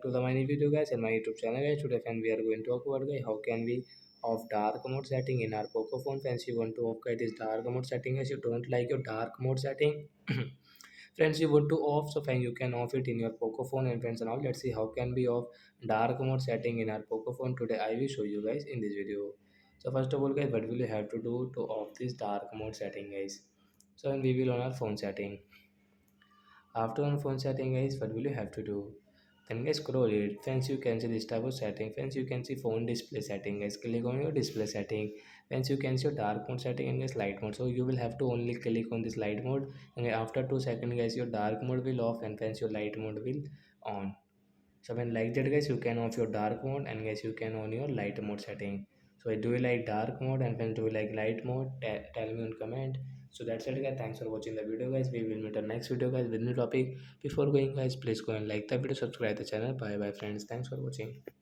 To the my new video guys and my YouTube channel guys. Today friend we are going to talk about guys how can we off dark mode setting in our Poco phone. Friends, you want to off guys this dark mode setting as you don't like your dark mode setting. Friends, you want to off, so fine you can off it in your Poco phone. And friends, now let's see how can we off dark mode setting in our Poco phone. Today I will show you guys in this video. So first of all guys, what will you have to do to off this dark mode setting guys? So and we will on our phone setting. After on phone setting guys, what will you have to do? Then guys scroll it. Friends, you can see this type of setting. Friends, you can see phone display setting guys. Click on your display setting. Friends, you can see your dark mode setting and guys light mode. So you will have to only click on this light mode, and after 2 seconds guys your dark mode will off and friends your light mode will on. So when like that guys, you can off your dark mode and guys you can on your light mode setting. So do you like dark mode and friends do you like light mode? Tell me on comment. So that's it guys. Thanks for watching the video guys. We will meet our next video guys with new topic. Before going guys, please go and like the video, subscribe the channel. Bye bye friends. Thanks for watching.